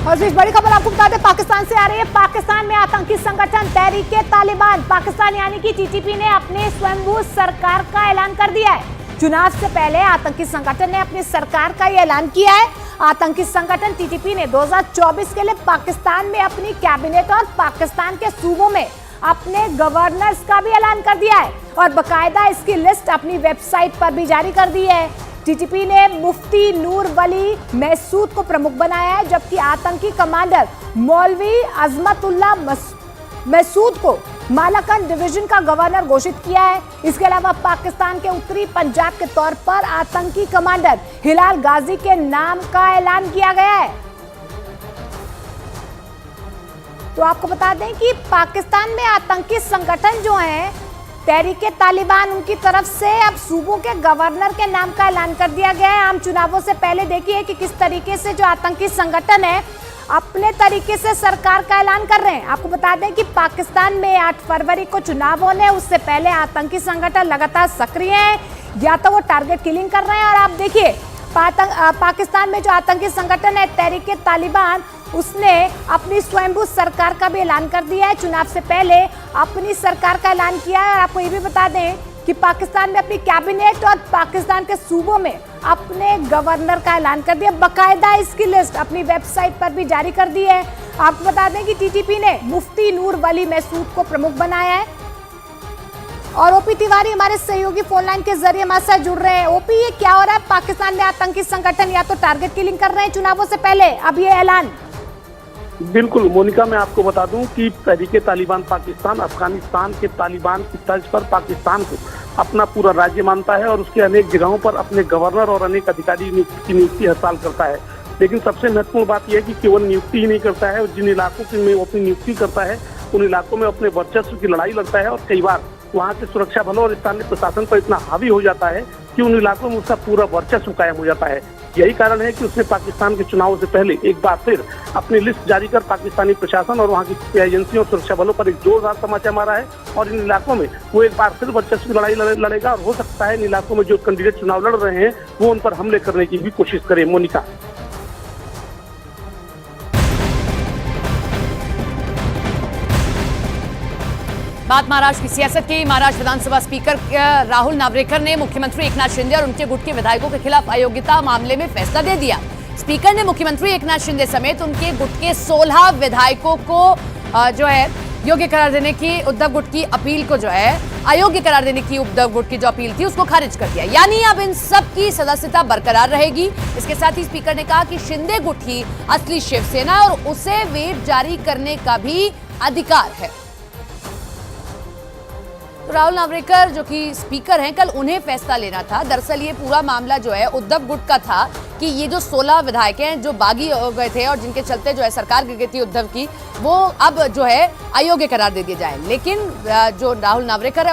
और इस बड़ी खबर आपको बता दें, पाकिस्तान से आ रही है। पाकिस्तान में आतंकी संगठन तहरीक-ए-तालिबान पाकिस्तान यानी कि टीटीपी ने अपने स्वयंभू सरकार का ऐलान कर दिया है। चुनाव से पहले आतंकी संगठन ने अपनी सरकार का ऐलान किया है। आतंकी संगठन टीटीपी ने 2024 के लिए पाकिस्तान में अपनी कैबिनेट और पाकिस्तान के सूबों में अपने गवर्नर्स का भी ऐलान कर दिया है और बकायदा इसकी लिस्ट अपनी वेबसाइट पर भी जारी कर दी है। टीटीपी ने मुफ्ती नूर वली महसूद को प्रमुख बनाया है, जबकि आतंकी कमांडर मौलवी अजमतुल्लाह महसूद को मालाकंड डिवीजन का गवर्नर घोषित किया है। इसके अलावा पाकिस्तान के उत्तरी पंजाब के तौर पर आतंकी कमांडर हिलाल गाजी के नाम का ऐलान किया गया है। तो आपको बता दें कि पाकिस्तान में आतंकी संगठन जो हैं तहरीक-ए-तालिबान, उनकी तरफ से अब सूबों के गवर्नर के नाम का ऐलान कर दिया गया है। आम चुनावों से पहले देखिए कि किस तरीके से जो आतंकी संगठन है अपने तरीके से सरकार का ऐलान कर रहे हैं। आपको बता दें कि पाकिस्तान में 8 फरवरी को चुनाव होने, उससे पहले आतंकी संगठन लगातार सक्रिय हैं, या तो वो टारगेट किलिंग कर रहे हैं। और आप देखिए पाकिस्तान में जो आतंकी संगठन है तहरीक-ए-तालिबान, उसने अपनी स्वयंभू सरकार का भी ऐलान कर दिया है। चुनाव से पहले अपनी सरकार का ऐलान किया है। और आपको ये भी बता दें कि पाकिस्तान में अपनी कैबिनेट और पाकिस्तान के सूबों में अपने गवर्नर का ऐलान कर दिया। बकायदा इसकी लिस्ट अपनी वेबसाइट पर भी जारी कर दी है। आपको बता दें कि टीटीपी ने मुफ्ती नूर वली महसूद को प्रमुख बनाया है। और ओपी तिवारी हमारे सहयोगी फोन लाइन के जरिए हमारे साथ जुड़ रहे हैं। ओपी, ये क्या हो रहा है? पाकिस्तान में आतंकी संगठन या तो टारगेट किलिंग कर रहे हैं चुनावों से पहले, अब ये ऐलान। बिल्कुल मोनिका, मैं आपको बता दूं कि तहरीक-ए-तालिबान पाकिस्तान अफगानिस्तान के तालिबान की तर्ज पर पाकिस्तान को अपना पूरा राज्य मानता है और उसके अनेक जगहों पर अपने गवर्नर और अनेक अधिकारी की नियुक्ति हर साल करता है। लेकिन सबसे महत्वपूर्ण बात यह है कि केवल नियुक्ति ही नहीं करता है, जिन इलाकों में वो अपनी नियुक्ति करता है उन इलाकों में अपने वर्चस्व की लड़ाई लड़ता है। और कई बार वहाँ के सुरक्षा बलों और स्थानीय प्रशासन पर इतना हावी हो जाता है कि उन इलाकों में उसका पूरा वर्चस्व कायम हो जाता है। यही कारण है कि उसने पाकिस्तान के चुनावों से पहले एक बार फिर अपनी लिस्ट जारी कर पाकिस्तानी प्रशासन और वहाँ की एजेंसियों और सुरक्षा बलों पर एक जोरदार तमाचा मारा है। और इन इलाकों में वो एक बार फिर वर्चस्व की लड़ाई लड़ेगा और हो सकता है इन इलाकों में जो कैंडिडेट चुनाव लड़ रहे हैं वो उन पर हमले करने की भी कोशिश करे। मोनिका, बात महाराष्ट्र की सियासत की। महाराष्ट्र विधानसभा स्पीकर राहुल नार्वेकर ने मुख्यमंत्री एकनाथ शिंदे और उनके गुट के विधायकों के खिलाफ अयोग्यता मामले में फैसला दे दिया। स्पीकर ने मुख्यमंत्री एकनाथ शिंदे समेत उनके गुट के 16 विधायकों को जो है योग्य करार देने की उद्धव गुट की अपील को जो है अयोग्य करार देने की उद्धव गुट की जो अपील थी उसको खारिज कर दिया। यानी अब इन सब की सदस्यता बरकरार रहेगी। इसके साथ ही स्पीकर ने कहा कि शिंदे गुट ही असली शिवसेना और उसे व्हिप जारी करने का भी अधिकार है। तो राहुल नार्वेकर जो कि स्पीकर हैं, कल उन्हें फैसला लेना था। दरअसल ये पूरा मामला जो है उद्धव गुट का था कि ये जो 16 विधायक हैं जो बागी हो गए थे और जिनके चलते जो है सरकार गिर गई थी उद्धव की, वो अब जो है अयोग्य करार दे दिए जाए। लेकिन जो राहुल नार्वेकर है